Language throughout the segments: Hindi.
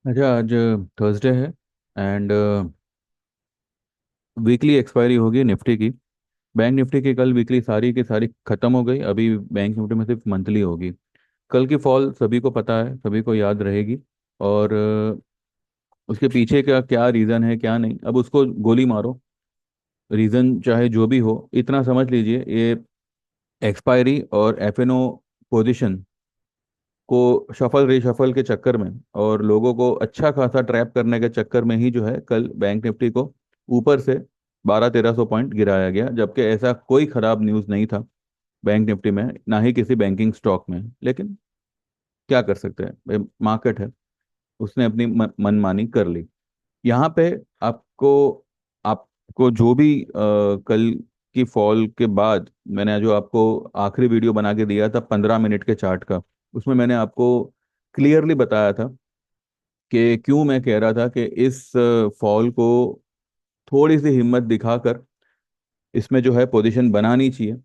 अच्छा, आज थर्सडे है एंड वीकली एक्सपायरी होगी निफ्टी की। बैंक निफ्टी की कल वीकली सारी की सारी खत्म हो गई। अभी बैंक निफ्टी में सिर्फ मंथली होगी। कल की फॉल सभी को पता है, सभी को याद रहेगी। और उसके पीछे का क्या रीज़न है क्या नहीं, अब उसको गोली मारो। रीज़न चाहे जो भी हो, इतना समझ लीजिए, ये एक्सपायरी और एफएनओ पोजीशन को शफल रिशफल के चक्कर में और लोगों को अच्छा खासा ट्रैप करने के चक्कर में ही जो है कल बैंक निफ्टी को ऊपर से 1200-1300 पॉइंट गिराया गया, जबकि ऐसा कोई खराब न्यूज़ नहीं था बैंक निफ्टी में, ना ही किसी बैंकिंग स्टॉक में। लेकिन क्या कर सकते हैं, मार्केट है, उसने अपनी मनमानी कर ली। यहाँ पे आपको आपको जो भी कल की फॉल के बाद मैंने जो आपको आखिरी वीडियो बना के दिया था 15 मिनट के चार्ट का, उसमें मैंने आपको क्लियरली बताया था कि क्यों मैं कह रहा था कि इस फॉल को थोड़ी सी हिम्मत दिखाकर इसमें जो है पोजीशन बनानी चाहिए।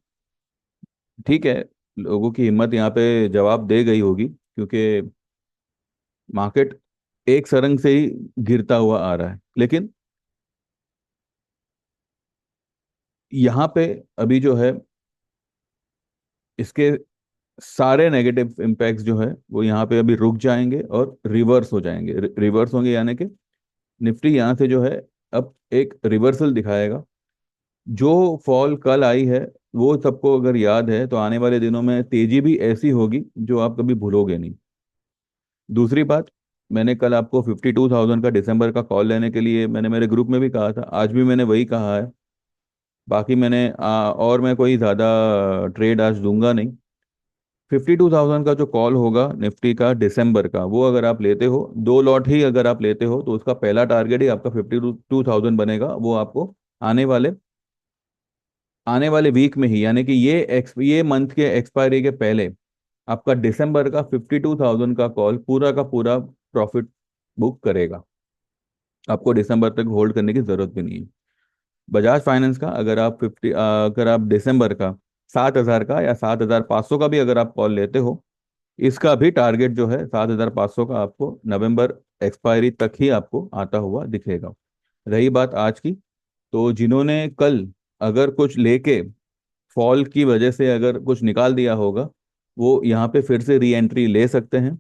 ठीक है, लोगों की हिम्मत यहाँ पे जवाब दे गई होगी, क्योंकि मार्केट एक सरंग से ही गिरता हुआ आ रहा है। लेकिन यहाँ पे अभी जो है इसके सारे नेगेटिव इम्पैक्ट्स जो है वो यहाँ पे अभी रुक जाएंगे और रिवर्स हो जाएंगे। रिवर्स होंगे यानी कि निफ्टी यहाँ से जो है अब एक रिवर्सल दिखाएगा। जो फॉल कल आई है वो सबको अगर याद है, तो आने वाले दिनों में तेजी भी ऐसी होगी जो आप कभी भूलोगे नहीं। दूसरी बात, मैंने कल आपको 52,000 का दिसंबर का कॉल लेने के लिए मैंने मेरे ग्रुप में भी कहा था, आज भी मैंने वही कहा है। बाकी मैंने और मैं कोई ज़्यादा ट्रेड आज दूंगा नहीं। 52,000 का जो कॉल होगा निफ्टी का दिसंबर का, वो अगर आप लेते हो, दो लॉट ही अगर आप लेते हो, तो उसका पहला टारगेट ही आपका 52,000 बनेगा। वो आपको आने वाले आने वाले वीक में ही, यानी कि ये मंथ के एक्सपायरी के पहले आपका दिसंबर का 52,000 का कॉल पूरा का पूरा प्रॉफिट बुक करेगा। आपको दिसंबर तक होल्ड करने की जरूरत भी नहीं है। बजाज फाइनेंस का अगर आप दिसंबर का 7,000 का या 7,500 का भी अगर आप कॉल लेते हो, इसका भी टारगेट जो है 7,500 का आपको नवंबर एक्सपायरी तक ही आपको आता हुआ दिखेगा। रही बात आज की, तो जिन्होंने कल अगर कुछ लेके फॉल की वजह से अगर कुछ निकाल दिया होगा, वो यहाँ पे फिर से री एंट्री ले सकते हैं।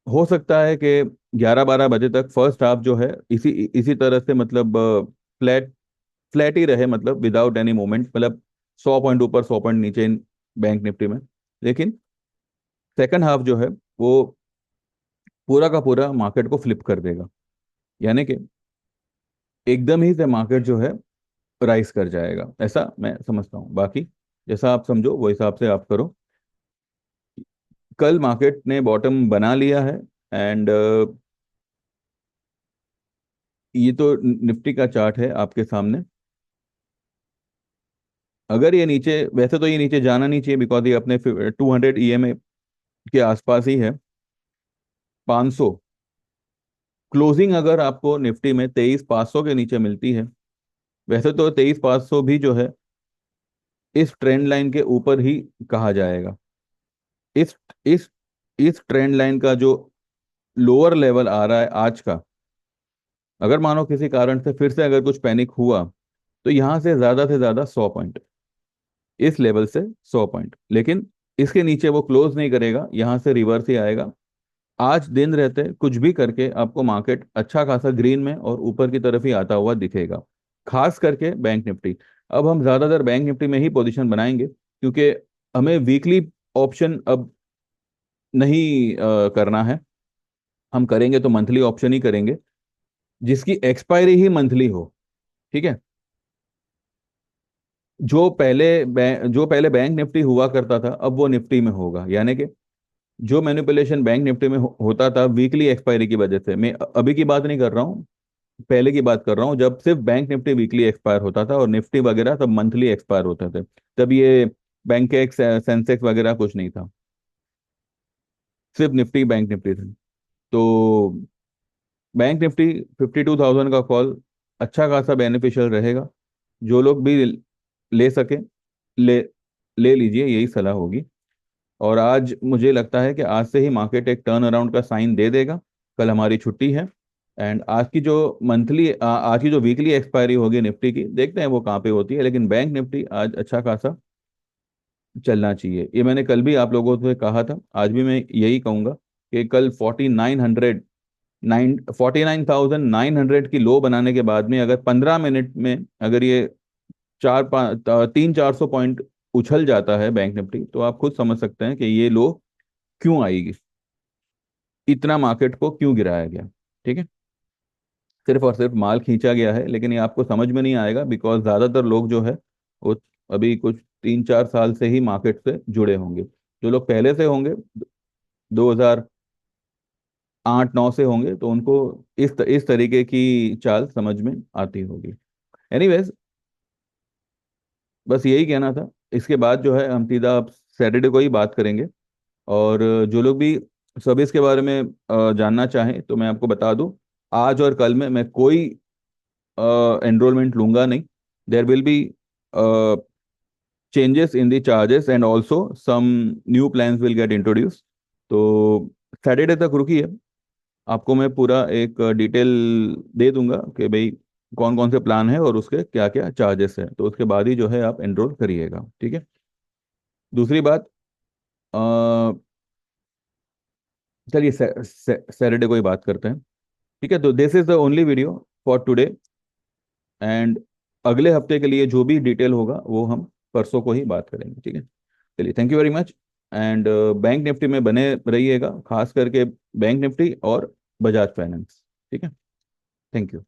हो सकता है कि 11-12 बजे तक फर्स्ट हाफ जो है इसी इसी तरह से, मतलब फ्लैट फ्लैट ही रहे, मतलब विदाउट एनी मूवमेंट, मतलब 100 पॉइंट ऊपर 100 पॉइंट नीचे बैंक निफ्टी में। लेकिन सेकंड हाफ जो है वो पूरा का पूरा मार्केट को फ्लिप कर देगा, यानी कि एकदम ही से मार्केट जो है राइज कर जाएगा, ऐसा मैं समझता हूँ। बाकी जैसा आप समझो वो हिसाब से आप करो। कल मार्केट ने बॉटम बना लिया है एंड ये तो निफ्टी का चार्ट है आपके सामने। अगर ये नीचे, वैसे तो ये नीचे जाना नहीं चाहिए बिकॉज ये अपने 200 ईएमए के आसपास ही है। 500 क्लोजिंग अगर आपको निफ्टी में 23,500 के नीचे मिलती है, वैसे तो 23,500 भी जो है इस ट्रेंड लाइन के ऊपर ही कहा जाएगा। इस इस इस ट्रेंड लाइन का जो लोअर लेवल आ रहा है आज का, अगर मानो किसी कारण से फिर से अगर कुछ पैनिक हुआ, तो यहाँ से ज्यादा 100 पॉइंट, इस लेवल से 100 पॉइंट। लेकिन इसके नीचे वो क्लोज नहीं करेगा, यहाँ से रिवर्स ही आएगा। आज दिन रहते कुछ भी करके आपको मार्केट अच्छा खासा ग्रीन में और ऊपर की तरफ ही आता हुआ दिखेगा, खास करके बैंक निफ्टी। अब हम ज्यादातर बैंक निफ्टी में ही पोजीशन बनाएंगे, क्योंकि हमें वीकली ऑप्शन अब नहीं करना है। हम करेंगे तो मंथली ऑप्शन ही करेंगे, जिसकी एक्सपायरी ही मंथली हो। ठीक है। जो पहले बैंक निफ्टी हुआ करता था, अब वो निफ्टी में होगा, यानी कि जो मैनिपुलेशन बैंक निफ्टी में होता था वीकली एक्सपायरी की वजह से, मैं अभी की बात नहीं कर रहा हूँ, पहले की बात कर रहा हूँ, जब सिर्फ बैंक निफ्टी वीकली एक्सपायर होता था और निफ्टी वगैरह सब मंथली एक्सपायर होते थे। तब ये बैंक सेंसेक्स वगैरह कुछ नहीं था, सिर्फ निफ्टी बैंक निफ्टी थे। तो बैंक निफ्टी 52,000 का कॉल अच्छा खासा बेनिफिशियल रहेगा। जो लोग भी ले सके, ले ले लीजिए, यही सलाह होगी। और आज मुझे लगता है कि आज से ही मार्केट एक टर्न अराउंड का साइन दे देगा। कल हमारी छुट्टी है। एंड आज की जो आज की जो वीकली एक्सपायरी होगी निफ्टी की, देखते हैं वो कहाँ पे होती है, लेकिन बैंक निफ्टी आज अच्छा खासा चलना चाहिए। ये मैंने कल भी आप लोगों से कहा था, आज भी मैं यही कहूंगा कि कल 49,900 की लो बनाने के बाद में अगर 15 मिनट में अगर ये 300-400 पॉइंट उछल जाता है बैंक निफ्टी, तो आप खुद समझ सकते हैं कि ये लो क्यों आएगी, इतना मार्केट को क्यों गिराया गया। ठीक है, सिर्फ और सिर्फ माल खींचा गया है, लेकिन ये आपको समझ में नहीं आएगा बिकॉज ज्यादातर लोग जो है वो अभी कुछ 3-4 साल से ही मार्केट से जुड़े होंगे। जो लोग पहले से होंगे, 2008-9 से होंगे, तो उनको इस तरीके की चाल समझ में आती होगी। एनीवेज, बस यही कहना था। इसके बाद जो है हम सीधा अब सैटरडे को ही बात करेंगे। और जो लोग भी सर्विस के बारे में जानना चाहें तो मैं आपको बता दूं, आज और कल में मैं कोई एनरोलमेंट लूंगा नहीं। There will be changes in the charges and also some new plans will get introduced। तो सैटरडे तक रुकिए, आपको मैं पूरा एक डिटेल दे दूंगा कि भाई कौन कौन से प्लान है और उसके क्या क्या चार्जेस है, तो उसके बाद ही जो है आप एनरोल करिएगा। ठीक है। दूसरी बात, अ, चलिए सैटरडे को ही बात करते हैं। ठीक है, तो this is the only video for today. And अगले हफ्ते के लिए जो भी डिटेल होगा वो हम परसों को ही बात करेंगे। ठीक है, चलिए, thank you very much. And bank Nifty में बने रहिएगा, खास करके बैंक निफ्टी और बजाज फाइनेंस। ठीक है, थैंक यू।